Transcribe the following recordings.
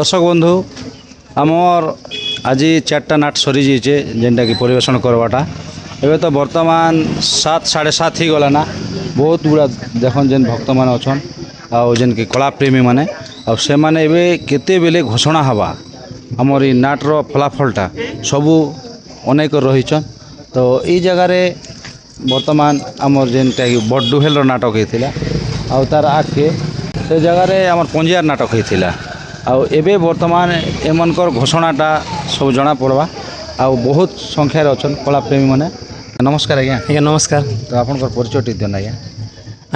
दर्शक बंधु आमर आज 4टा नाट सरी जाइए जेनटा कि परिवेशन करवाटा एवं तो बर्तमान 7-7:30 ही गला ना। बहुत गुड़ा देखन जेन भक्त मैंने अच्छन आन कि कला प्रेमी मैंने से मैंने केते बेले घोषणा हवा आमर ई नाट्र फलाफलटा सबू अनेक रहीचन। तो ये जगार बर्तमान आमर जेनटा कि बड़डुहेल नाटक होता आ तार आगे से जगार आमर पंजियार नाटक होता आबे बर्तमान एमनकर घोषणाटा सब जना पड़वा आ बहुत संख्यार अच्छा कला प्रेमी मैंने। नमस्कार आज्ञा। आज्ञा नमस्कार। तो आपनकर परिचय टी दिन आज्ञा।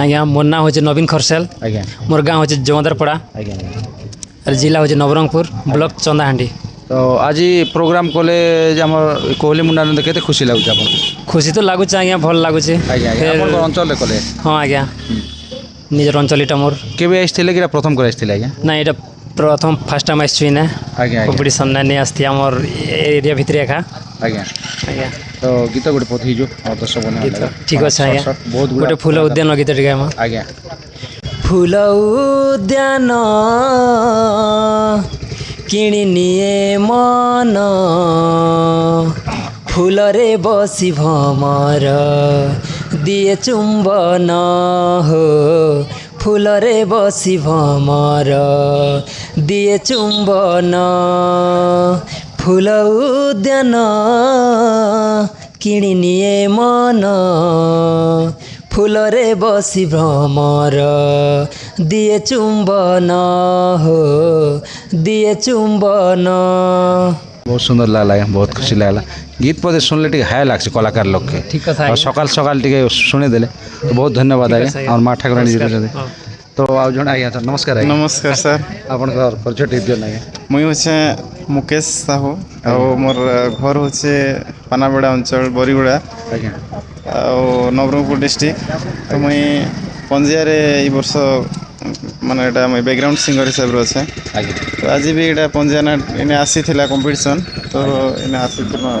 आज्ञा मोर ना हो नवीन खरसेल। आज्ञा मोर गाँव हो जमदरपड़ा। आज्ञा और जिला हो नवरंगपुर ब्लॉक चंदाहांडी। तो आज प्रोग्राम कले कोहली मुंडा केते खुशी लगुच आपन? खुशी तो लगुच आज्ञा भल लगुच। आज्ञा अंचल कले? हाँ आज्ञा निजर अंचल मोर। केबे आइसथिले कि प्रथम कर आइसथिले आज्ञा? ना एटा प्रथम फर्स्ट टाइम आइछि ना। आज्ञा कंपटीशन ना नहीं आस्ति हमर एरिया भितर एका। आज्ञा आज्ञा तो गीत गोटे पथि जो दर्शक बने गीत ठीक अछि आज्ञा। बहुत गोटे फूल उद्यान गीत टिके हम। आज्ञा फूल उद्यान किणी निये मन फूल रे बसी भमर दिए चुंबन हो फूल रे बसी भमर दिए चुंबन फूल उद्यान किणी निये मन फूल रे बसी भ्रमर दिए चुंबन हो दिए चुंबन। बहुत सुंदर लगला बहुत खुशी लगला। गीत पदे सुनले टी हाय लागছে कलाकार लोग के ठीक है और सकाल सकाल टी सुनी देले तो बहुत धन्यवाद आज्ञा और माँ ठाकुराणी जी। तो आज जन आज्ञा सर नमस्कार। नमस्कार सर। आपन परिचय टी दियो आज्ञा। मुई होचे मुकेश साहू और मोर घर होचे पानाबेड़ा अंचल बरीगुड़ा आज्ञा और नवरंगपुर डिस्ट्रिक्ट। तो मुई पंजियार ये वर्ष माने एटा मुई बैकग्राउंड सिंगर हिसाब रे अच्छे। तो आज भी एटा पंजिया इने आसी थिला कंपटीशन तो इने आसी थिला।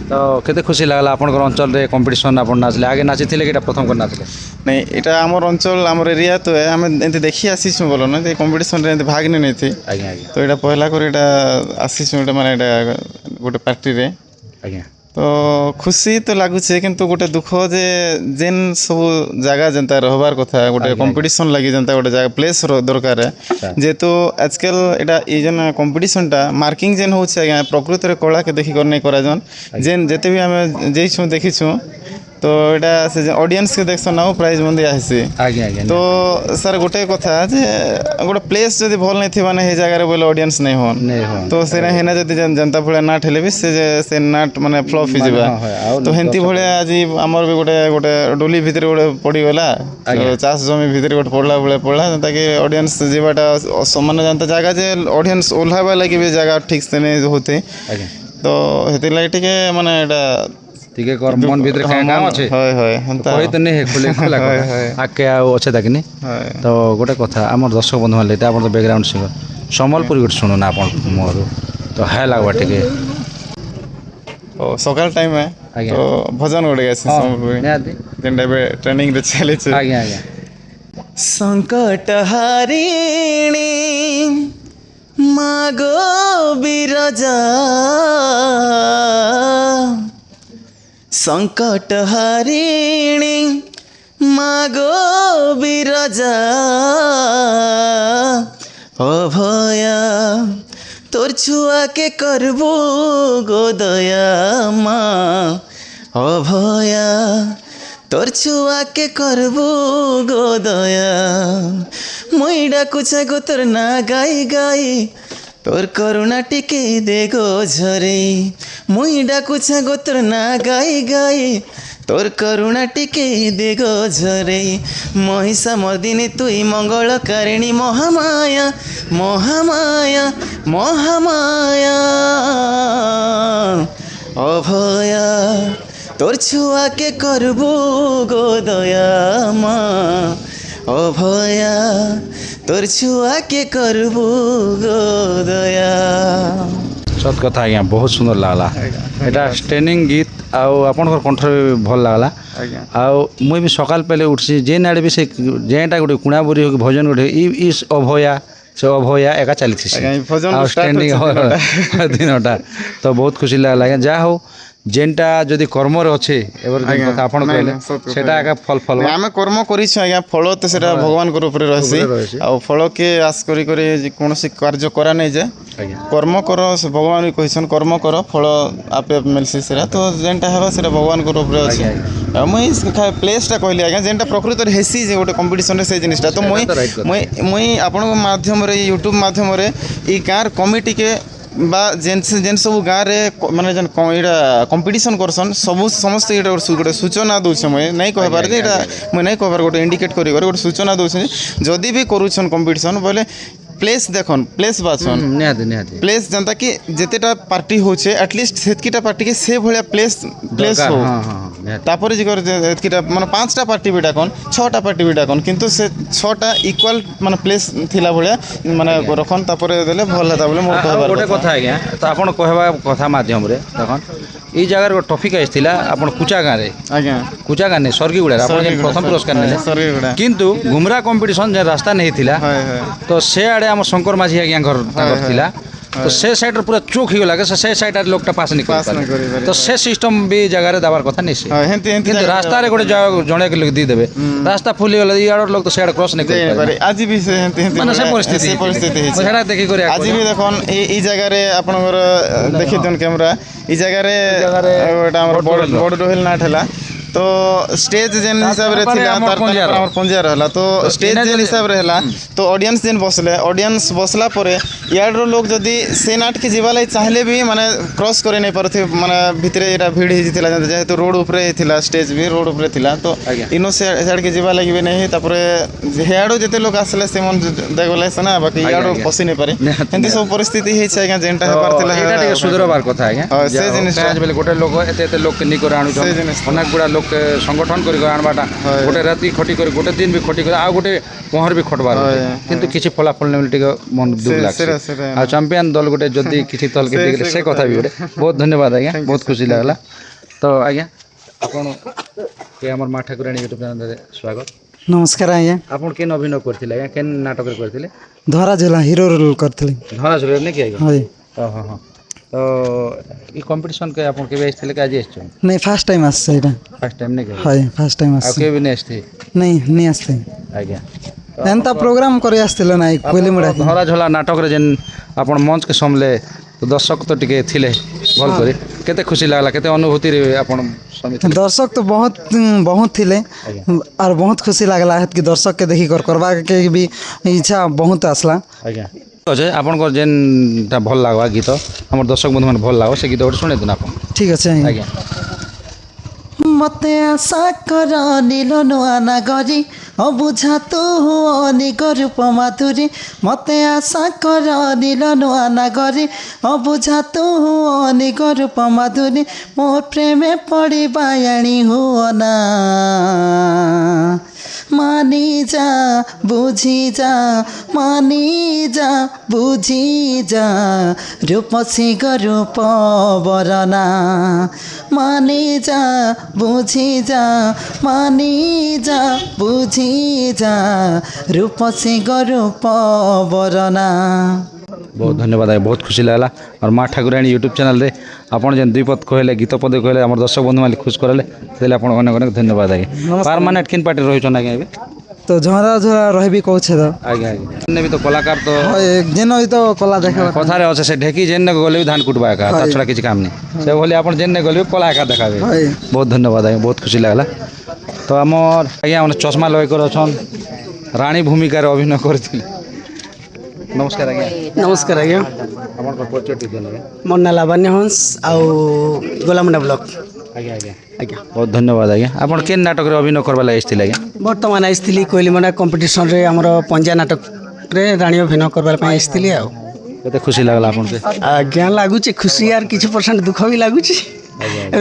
तो केते खुशी लागला आपनकर अंचल रे कंपटीशन आपन नाचले आगे नाची थिले कि प्रथम कर नाचले? नहीं एटा हमर अंचल हमर एरिया तो है हमें एंते देखि आसी छु बोलो ना कंपटीशन रे एंते भाग नै थी। आज्ञा आज्ञा तो एटा पहला कर एटा आसी छु एटा माने एटा गोटे पार्टी रे। आज्ञा तो खुशी तो लगुचे किंतु गोटे दुख जे जेन सब जगह जनता रहबार कथा गोटे कंपटीशन लगी जनता गोटे जगह प्लेस दरकार है जेहेतु आजकल एटा ई जन कंपटीशनटा मार्किंग जेन होचे आज्ञा प्रकृति रे कला के देखि कर नै करा जन जेन जेते भी हमें जेइछु देखिछु तो एटा से ऑडियंस के देखछ नाउ प्राइज मन दिया हेसी। आज्ञा आज्ञा तो सर गोटे कथा जे गोटे प्लेस जदी भल नै थि माने हे जगह रे बोले ऑडियंस नै होन तो सेना हेना जदी जनता भले नाट हेले भी से नाट माने फ्लॉप ही जिबा। तो हेंती भले आज हमर भी गोटे गोटे डोली भीतर गोटे पड़ी गला चाष जमी भीतर गोटे पड़ला बोले पड़ला ताकि ऑडियंस जीवाटा समान जनता जगह जे ऑडियंस ओल्हाबा लागि भी जगह ठीक से नै होते। तो हेति लागि टिके माने एटा ठीक कर मन भीतर काम अच्छे कही तो नहीं खुले खुला आगे अच्छे ताकि तो गोटे कथा आम दर्शक बंधु मारे आप बैकग्राउंड सिंगर सम्बलपुरी गोटे शुणु ना आप मोर तो हाय लगवा टे सकाल टाइम है तो भजन गोटे सम्बलपुरी ट्रेनिंग रे चले आज्ञा आज्ञा। संकट हारिणी मागो बिरजा संकट हारिणी मागो बिरजा अभया तोर छुआ के करबो गोदया माँ अभया तोर छुआ के करबो गोदया मुई डाकुछे गो तोर ना गाई गाई तोर करुणा टिके दे गो झरे मुई डाकुछे गो तोर ना गाई गाई तोर करुणा टिके दे गो झरे महिषा मर्दिनी तुई मंगल कारिणी महामाया महामाया महामाया अभया तोर छुआ के करबो गोदया माँ अभया तोर छुआ के करबो गोदया। सत कथा आज्ञा बहुत सुंदर लगला एटा स्टेनिंग गीत आपन कंठ भल लगला मुई भी सकाल पहले उठी जे नाड़े भी से जेटा गोटे कुणाबुरी हो भजन गोटे अभया ସେ ଅଭୟା ଏକା ଚାଲିଥିସି ଆଜ୍ଞା, ଏଇ ଭଜନ ଆଉ start ଷ୍ଟାଣ୍ଡିଂ ହଉଛି ଦିନଟା ତ ବହୁତ ଖୁସି ଲାଗିଲା ଆଜ୍ଞା ଯାହା ହଉ ଯେନ୍ଟା ଯଦି କର୍ମରେ ଅଛେ ଏবার ଆଜ୍ଞା, କଥା ଆପଣ ନାଇଁ, କହିଲେ ନାଇଁ, ସତ କଥା। ସେଟା ଏକା ଫଳ ନାଇଁ, ଆମେ କର୍ମ କରିଛୁ ଆଜ୍ଞା ଫଳ ତ ସେଟା ଭଗବାନଙ୍କର ଉପରେ ରହିଛି ଉପରେ ରହିଛି। ଆଉ ଫଳକେ ଆଶ କରି ଯେ କୌଣସି କାର୍ଯ୍ୟ କରା ନାଇଁ ଯେ ଆଜ୍ଞା କର୍ମ କର ସେ ଭଗବାନ ବି କହିଛନ୍ କର୍ମ କର ଫଳ ଆପେ ଆପେ ମିଲ୍ସି ସେଟା ତ ଯେନ୍ଟା ହେବା ସେଟା ଭଗବାନଙ୍କର ଉପରେ ଅଛି ଆଜ୍ଞା, ଆଉ ମୁଇଁ ପ୍ଲେସ୍ଟା କହିଲି ଆଜ୍ଞା ଯେନ୍ଟା ପ୍ରକୃତରେ ହେସି ଯେ ଗୋଟେ କମ୍ପିଟିସନ୍ରେ ସେ ଜିନିଷଟା ତ ମୁଇଁ ତ right କଥା। ମୁଇଁ ଆପଣଙ୍କ ମାଧ୍ୟମରେ ୟୁଟ୍ୟୁବ୍ ମାଧ୍ୟମରେ এই ଗାଁର କମିଟିକେ বা ଯେନ୍ ସବୁ ଗାଁରେ ମାନେ ଯେନ୍ ଏଇଟା କମ୍ପିଟିସନ୍ କରସନ୍ ସମସ୍ତେ ଏଇଟା ଗୋଟେ ସୂଚନା ଦେଉଛେ ମୁଇଁ ନାଇଁ କହିବାର ଯେ ଏଇଟା ମୁଇଁ ନାଇଁ କହିବାର ଗୋଟେ ଇଣ୍ଡିକେଟ୍ କରିବାର ଗୋଟେ ସୂଚନା ଦେଉଛେ ଯଦି ବି କରୁଛନ୍ କମ୍ପିଟିସନ୍ ବୋଇଲେ ପ୍ଲେସ୍ ଦେଖନ୍ ପ୍ଲେସ୍ ବାଛନ୍ ନିହାତି ନିହାତି ପ୍ଲେସ୍ ଯେନ୍ତା କି ଯେତେଟା ପାର୍ଟି ହଉଛେ ଆଟଲିଷ୍ଟ ସେତିକିଟା ପାର୍ଟିକେ ସେ ଭଳିଆ ପ୍ଲେସ୍ ଦରକାର ହଉ ହଁ ହଁ ନିହାତି ତାପରେ ଯେତିକିଟା ମାନେ 5ଟା ପାର୍ଟି ବି ଡାକନ୍ 6ଟା ପାର୍ଟି ବି ଡାକନ୍ କିନ୍ତୁ ସେ 6ଟା ଇକ୍ୱାଲ୍ ମାନେ ପ୍ଲେସ୍ ଥିଲା ଭଳିଆ ମାନେ ରଖନ୍ ତାପରେ ଦେଲେ ଭଲ ହେତା ବୋଲି ମୋର ଆଉ କହିବାର ଗୋଟେ କଥା ଆଜ୍ଞା ତ ଆପଣ କହିବା କଥା ମାଧ୍ୟମରେ ଦେଖନ୍ ଏଇ ଜାଗାରେ ଗୋଟେ ଟପିକ୍ ଆସିଥିଲା ଆପଣ କୁଚା ଗାଁରେ ଆଜ୍ଞା କୁଚା ଗାଁ ନେଇ ସର୍ଗିଗୁଡ଼ାରେ ଆପଣ ଯେନ୍ ପ୍ରଥମ ପୁରସ୍କାର ନେଲେ ସରିଗୁଡ଼ା କିନ୍ତୁ ଘୁମରା କମ୍ପିଟିସନ୍ ଯେ ରାସ୍ତା ନେଇଥିଲା ହଏ ହଏ ତ ସେ ଆଡ଼େ ଆମ ଶଙ୍କର ମାଝି ଆଜ୍ଞା ଘର ତାଙ୍କର ହଏ, ଥିଲା ତ ସେ ସାଇଡ଼୍ରେ ପୁରା ଚୋକ୍ ହେଇଗଲା ସେ ସାଇଡ଼୍ରେ ଲୋକଟା ପାସ୍ ନେଇ ପାସ୍ ନାଇଁ କରିପାରିଲେ କରିପାରେ, ତ ସେ ସିଷ୍ଟମ୍ ବି ଜାଗାରେ ଦେବାର କଥା ନେଇ ସେ ହଏ ହେନ୍ତି କିନ୍ତୁ ଜାଗାରେ ରାସ୍ତାରେ ଗୋଟେ ଜଣେ ଲୋକ ଦେଇଦେବେ ରାସ୍ତା ଫୁଲ ହେଇଗଲା ଇଆଡ଼ର ଲୋକ ତ ସିଆଡ଼େ କ୍ରସ୍ ନେଇ ଦେଇପାରେ କରିପାରିବେ ଆଜି ବି ସେ ହେନ୍ତି ମାନେ ସେ ଭଳିଆ- ପରିସ୍ଥିତି ସେ ପରିସ୍ଥିତି ମୁଁ ହେଇଛି ସେଟା ଦେଖିକରି ଆଜି ବି ଦେଖନ୍ ଏଇ ଜାଗାରେ ଆପଣଙ୍କର ଦେଖି ଦିଅନ୍ କ୍ୟାମେରା ଏଇ ଜାଗାରେ ଜାଗାରେ ଗୋଟେ ଆମର ବଡ଼ ରୋହିଲ। ବଡ଼ ରୋହିଲ ନାଟ ହେଲା ତ ଷ୍ଟେଜ୍ ଯେନ୍ ତାର ହିସାବରେ ପରେ ଥିଲା ଆମର ତାର ପଞ୍ଜିଆର। ଆମର ପଞ୍ଜିଆର ହେଲା ତ ଷ୍ଟେଜ୍ ଏଇନା ଯେନ୍ ଯଦି- ହିସାବରେ ହେଲା ତ ଅଡ଼ିଏନ୍ସ ଯେନ୍ ବସିଲେ ଅଡ଼ିଏନ୍ସ ବସିଲା ପରେ ଇଆଡ଼ର ଲୋକ ଯଦି ସେ ନାଟକେ ଯିବା ଲାଗି ଚାହିଁଲେ ବି ମାନେ କ୍ରସ୍ କରି ନେଇ ପାରୁଥିବେ ମାନେ ଭିତରେ ଏଇଟା ଭିଡ଼ ହେଇଥିଲା ଯେହେତୁ ରୋଡ଼ ଉପରେ ଥିଲା ଷ୍ଟେଜ୍ ବି ରୋଡ଼ ଉପରେ ଥିଲା ତ ଆଜ୍ଞା। ଇନୁ ସିଆଡ଼କେ ଯିବା ଲାଗି ବି ନାହିଁ ତାପରେ ହିଆଡ଼ୁ ଯେତେ ଲୋକ ଆସିଲେ ସେମାନେ ଦେଖଗଲେ ସେନା ବାକି ଆଜ୍ଞା, ଇଆଡ଼ୁ ଆଜ୍ଞା। ପଶି ନେଇ ପାରେ ନିହାତି, ଏମିତି ସବୁ ନିହାତି। ପରିସ୍ଥିତି ହେଇଛି ଆଜ୍ଞା ଯେନ୍ଟା ତ ହେବାର ଥିଲା ଏଇଟା ଟିକେ ସୁଧରବାର କଥା ଆଜ୍ଞା ହଁ, ସେ ଯାହା ହଉ, ଜିନିଷଟା- କାହିଁକି ବୋଲେ ଗୋଟେ ଲୋକ ଏତେ ଏତେ ଲୋକ ନେଇ କରି ଆଣୁଛନ୍ ସେ ଜିନିଷଟା। ଅନେକ ଗୁଡ଼ା ଲୋକ ସଂଗଠନ କରି ଆଣବାଟା ହଏ। ଗୋଟେ ରାତି ଖଟି କରି ଗୋଟେ ଦିନ ବି ଖଟି କରି ଆଉ ଗୋଟେ ପହଁର ବି ଖଟବାର ହଏ, ଅଛି ହଏ। କିନ୍ତୁ କିଛି ଫଳାଫଳ ନେଇ ଟିକେ ମନ ଦୁଃଖ ଲାଗଛି ସେଟା ଆଉ ଚାମ୍ପିଆନ ଦଲ ଗୋଟେ ଯଦି କିଛି ତଲକେ ଦେଇଥିଲେ ସେ କଥା ବି ଗୋଟେ ବହୁତ ଧନ୍ୟବାଦ ଆଜ୍ଞା Thank you, ବହୁତ sir. ଖୁସି Thank ଲାଗିଲା ତ ଆଜ୍ଞା ଆପଣ କେ ଆମର ମା ଠାକୁରାଣୀ ୟୁଟ୍ୟୁବ୍ ଚ୍ୟାନେଲରେ ସ୍ୱାଗତ ନମସ୍କାର ଆଜ୍ଞା ଆପଣ କେନ୍ ଅଭିନୟ କରିଥିଲେ ଆଜ୍ଞା କେନ୍ ନାଟକରେ କରିଥିଲେ ଧରା ଝୁଲା ହିରୋ ରୋଲ କରିଥିଲି ଧରାସୁରରେ ନାଇଁ କି ଆଜ୍ଞା ହଏ ହଁ ହଁ ତ এই কম্পিটিশনকে আপনার কেবে আসছিল কি আজ এসছেন ନାଇଁ ଫାଷ୍ଟ ଟାଇମ୍ ଆସିছে ଏଇଟା ফার্স্ট টাইম নাকি ହଏ ଫାଷ୍ଟ ଟାଇମ୍ ଆଉ ଆସିছে କେବେ ନେଇ ଆସିଥି ନାଇଁ ନେଇ ଆସିছে ଆଜ୍ଞା ଏନ୍ତା ପ୍ରୋଗ୍ରାମ କରି ଆସିଥିଲେ ନାଇଁ କୋଇଲିମୁଡ଼ାକି ଧରା ଝୋଲା ନାଟକରେ ଯେନ୍ ଆପଣ ମଞ୍ଚକେ ସମ୍ଲେ ତ ଦର୍ଶକ ତ ଟିକେ ଥିଲେ ଭଲ କରି କେତେ ଖୁସି ଲାଗଲା କେତେ ଅନୁଭୂତିରେ ଆପଣ ସମିଥିଲେ ଦର୍ଶକ ତ ବହୁତ ବହୁତ ଥିଲେ ଆଜ୍ଞା আর ବହୁତ ଖୁସି লাগলা ହେତ୍କି ଦର୍ଶକକେ ଦେଖିକର করবাকে ବି ଇଚ୍ଛା ବହୁତ আসলা ଆଜ୍ଞା ଅଛେ ଆପଣଙ୍କର ଯେନ୍ଟା ଭଲ ଲାଗ୍ବା ଗୀତ ଆମର ଦର୍ଶକ ବନ୍ଧୁମାନେ ଭଲ ଲାଗବ ସେ ଗୀତ ଗୋଟେ ଶୁଣେଇ ଦିନ ଆପଣ ঠিক আছে আଜ୍ଞା ଆଜ୍ଞା মতে আশা কর নীল নোয়া নাগরী অবুঝা তু নিগরূপ মাধুরী মতে আশা কর নীল নোয়া নাগরী অবুঝা তু নিগরূপ মাধুরী মোর প্রেমে পড়িবা আনি হুও না মানি যা বুঝি যা মানি যা বুঝি যা রূপসী গরূপ বরনা মানি যা বুঝি যা মানি যা বুঝি যা রূপসী গরূপ বরনা बहुत धन्यवाद आज्ञा बहुत खुशी लगला और माँ ठाकुराणी यूट्यूब चैनल रे आपन जेन दुई पद कहले गीत पद कहले हमर दर्शक बंधु मालिक खुश करले तेले आपन अनेक अनेक धन्यवाद आज्ञा परमानेंट किन पार्टी रहिछन आज्ञा एबे তো ঝরা ঝরা রহবি কৌছে তো आज्ञा आज्ञा ने भी तो कलाकार तो যেন তো কলা দেখা कथारे अच्छे से ढेकी जेन गले भी धान कुटबा एका ता छड़ा किछ काम नहीं से बोले आपन जेन गले भी कला एका देखाबे হয় बहुत धन्यवाद आज्ञा बहुत खुशी लगला तो हमर आज्ञा मन चश्मा लगे कर अछन रानी भूमिका रे अभिनय करथिले नमस्कार आज्ञा ନମସ୍କାର ଆଜ୍ଞା हमर परिचय टिके लगे ମୋ ନାଁ ଲାବଣ୍ୟ ହଂସ ଆଉ ଗୋଲାମୁଣ୍ଡା ବ୍ଲକ आज्ञा आज्ञा ଆଜ୍ଞା बहुत धन्यवाद आज्ञा आपन केन नाटक रे अभिनय करबा लागि आइथिले आज्ञा ବର୍ତ୍ତମାନ ଆସିଥିଲି କୋଇଲିମଣ୍ଡା କମ୍ପିଟିସନରେ ଆମର ପଞ୍ଜା ନାଟକରେ ରାଣୀ ଅଭିନୟ କରିବା ପାଇଁ ଆସିଥିଲି ଆଉ କେତେ ଖୁସି ଲାଗଲା आपन के ଆଜ୍ଞା ଲାଗୁଛି ଖୁସି ଆର କିଛି ପରସେଣ୍ଟ ଦୁଃଖ ବି ଲାଗୁଛି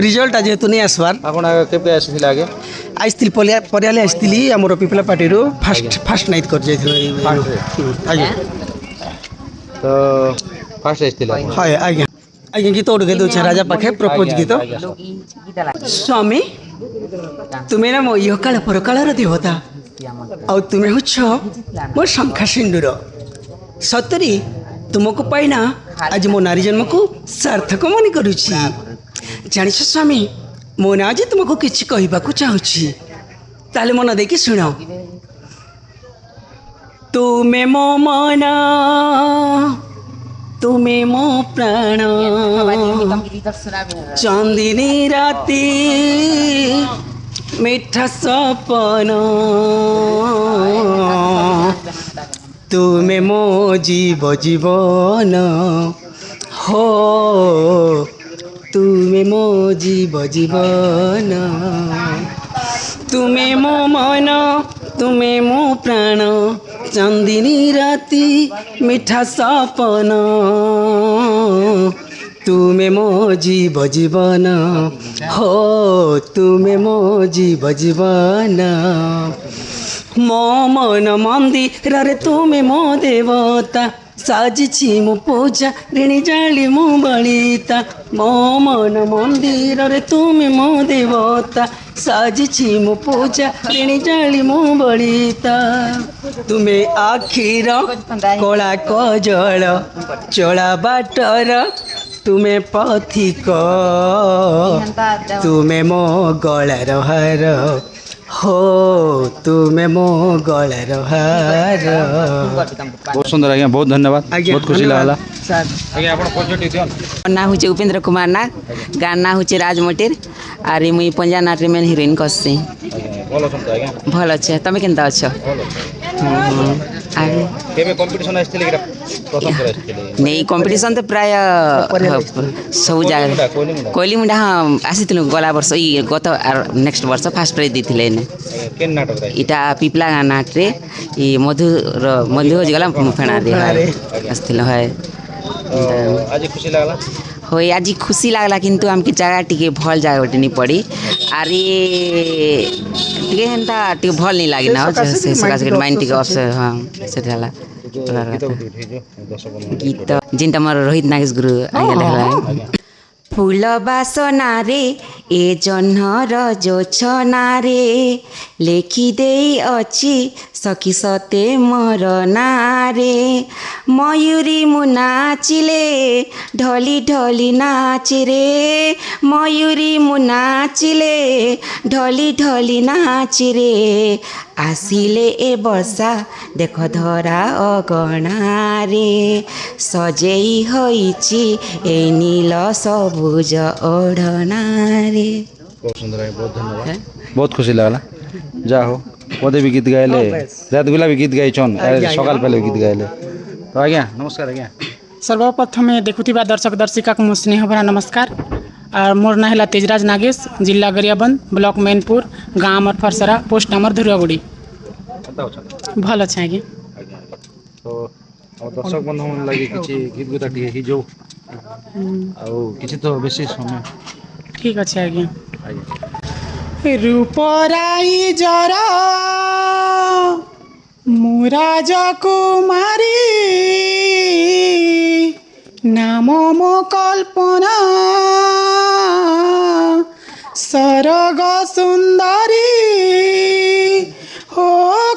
ରିଜଲ୍ଟଟା ଯେହେତୁ ନେଇ ଆସିବାର आपन केबे आसिथिले आगे ଆସିଥିଲି ପରିଆଲେ ଆସିଥିଲି ଆମର ପିପଲା ପାର୍ଟିରୁ ଫାଷ୍ଟ ନାଇଟ୍ କରି ଯାଇଥିଲୁ ଆଜ୍ଞା तो फास्ट आइथिले হয় ଆଜ୍ଞା ଆଜ୍ଞା ଗୀତ ଗୋଟେ ଗାଇ ଦେଉଛି ରାଜା ପାଖେ ପ୍ରପୋଜ ଗୀତ ସ୍ୱାମୀ ତୁମେ ନା ମୋ ଇହକାଳ ପରକାଳର ଦେବତା ଆଉ ତୁମେ ହେଉଛ ମୋ ଶଙ୍ଖା ସିନ୍ଦୁର सतरी तुमको पाइना आज मो नारी जन्म को सार्थक मन करुछि जानिछ स्वामी मो ना आज तुमको किछि कहबाकू चाहुछि ताले मन देखि सुन तुमे मो मन तुमे मो प्राण चांदिनी राती मीठा सपन तुमे मो जीवन हो तुमे मो जीवन तुमे मो मन तुमे मो प्राण चांदिनी राती मीठा सपन तुमे मो जीवन हो तुमे मो जीवन मो मन मंदिर रे तुमे मो देवता साजिछि मो पूजा ऋणी जाली मो बलिता मो मन मंदिर रे तुमे मो देवता साजिछि मो पूजा ऋणी जाली मो बलिता तुमे आखिर कला कजल चला बाटर तुमे पथिक तुमे मो गलार हार हो तुमे मो गलार हार बहुत सुंदर आज्ञा बहुत धन्यवाद बहुत खुशी लागला सर आज्ञा आपण परिचय दियन ना हूँ उपेंद्र कुमार नाग गान ना हूँ राजमोटिर आरे मुई पंजा नाट रे मेन हिरोइन करसी बोलो सुनते आज्ञा भल अच्छे तुम केनता अच्छ आरे केबे कंपटीशन आस्थिले कि प्रथम कर आस्थिले नहीं कंपटीशन तो प्राय सब जगह कोइली मुंडा हाँ आसीथिलु गला वर्ष ई गत नेक्स्ट वर्ष फास्ट प्राइज देथिले ने केन नाटक रे इटा पिपला नाट रे ई मधु हो गला फेणा रे आसीथिल है आज खुशी लागला होय आज खुशी लागला किंतु आमके जगह टिके भल जगह गोटे नहीं पड़ी आरे टिके हेंता टिके भल नहीं लागिना से सकाश माइंड टिके अफसर हां सेटाला गीत जिनटा मोर रोहित नागेश गुरु आगे लेखला फूल बासना रे ए जह्नर जोछना रे लेखि देई अछि सखी सते मोर नारे मयूरी मु नाचिले ढली ढली नाचे रे मयूरी मु नाचिले ढली ढली नाचे रे आसिले ए वर्षा देख धरा अगणा रे सजेई होइछि ए नील सबुज ओढ़ना रे बहुत सुंदर है बहुत धन्यवाद बहुत खुशी लागला जा हो पदे भी गीत गाइले रात गुला भी गीत गाइछन सकाल पहले गीत गाइले तो आज्ञा नमस्कार आज्ञा सर्वप्रथम देखुथिबा दर्शक दर्शिका को मो स्नेह भरा नमस्कार और मोर ना है तेजराज नागेश जिला गरियाबंद ब्लॉक मैनपुर गाँव आमर फरसरा पोस्ट आमर धुरियागुड़ी भल अच्छे आज्ञा तो दर्शक बंधु मन लगी किछि गीत गुता टिके हि जो आउ किछि तो बेसी समय ठीक अच्छे आज्ञा रूपराई जरा मुराज कुमारी नाम मो कल्पना सरग सुंदरी हो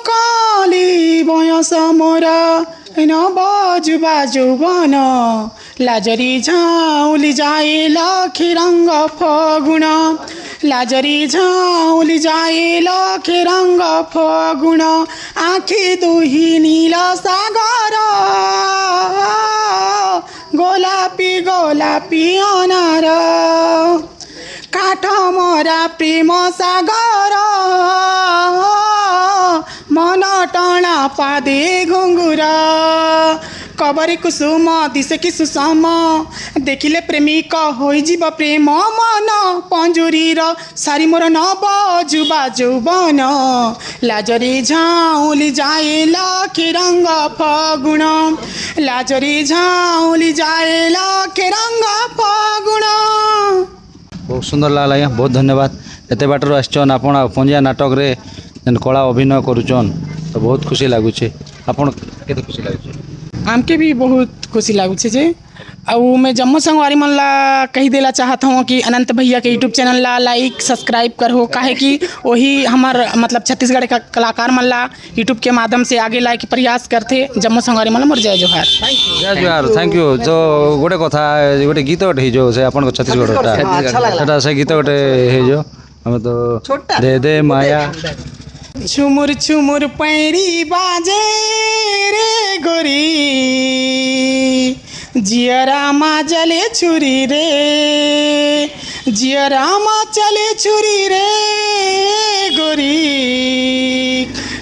काली बयस मोरा नबजुबा যৌবন लाजरी झाउली जाए लखे रंग फगुण लाजरी झाउली जाए लखे रंग फगुण आखि दुही नील सागर गोलापी गोलापी अनार काठ मरा प्रेम सागर मन टणा पादे घुंगुरा कबरी कुसुम दिशे कि सुषम देखिले प्रेमिक होइजिब प्रेम मन पंजुरीर सारी मोर नब जुबा যৌবন लाजरी झाउली जाए लखे रंग फगुण लाजरी झाउली जाए लखे रंग फगुण बहुत सुंदर लागला आज्ञा बहुत धन्यवाद एते बाटर आछन आपण पंजा नाटक रे जेन कला अभिनय करूचन तो बहुत खुशी लागुचे आपण केते खुशी लागुचे आमके भी बहुत खुशी लगुचे जे और मैं जम्मू संगवारी मन ला कही देला चाहत हूँ कि अनंत भैया के यूट्यूब चैनल ला लाइक सब्सक्राइब करो, काहे कि वही हमार मतलब छत्तीसगढ़ का कलाकार मन ला यूट्यूब के माध्यम से आगे लाए के प्रयास करते। जम्मू संगवारी मन मोर जय जोहार। जय जोहार, थैंक यू। जो गोटे कथा गोटे गीत गोटे हो से आपन छत्तीसगढ़ से गीत गोटे हो हमें तो दे दे माया। छुमुर छुमुर पैरी बाजे रे गोरी, जियरा मा जले छुरी रे, जियरा मा चले छुरी रे गोरी,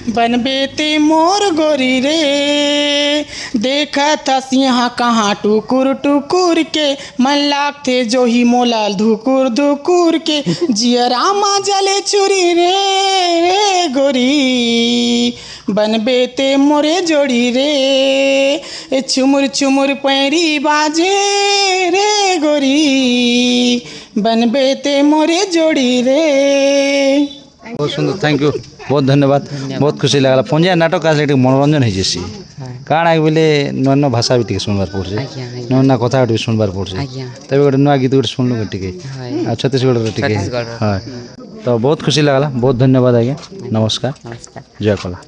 बनबे ते मोर गोरी रे, देखा था यहाँ कहाँ टुकुर टुकुर के, मन लागते जो ही मोला धुकुर धुकुर के, जियरा मा जले छुरी रे गोरी, बनबे ते मोरे जोड़ी रे, छुमुर छुमुर पैरी बाजे रे गोरी, बनबे ते मोरे जोड़ी रे। बहुत सुंदर, थैंक यू, बहुत धन्यवाद। बहुत खुशी लगला। पंजा नाटक आसे मनोरंजन हो जैसी काण बोले नुआ नुआ भाषा भी सुनबार पड़े, नुआ नुआ कथा भी सुनबार पड़े, तब गोटे नुआ गीत गोटे सुनलु टे छत्तीसगढ़ टे। हाँ, तो बहुत खुशी लगला। बहुत धन्यवाद आज्ञा। नमस्कार, जय कला।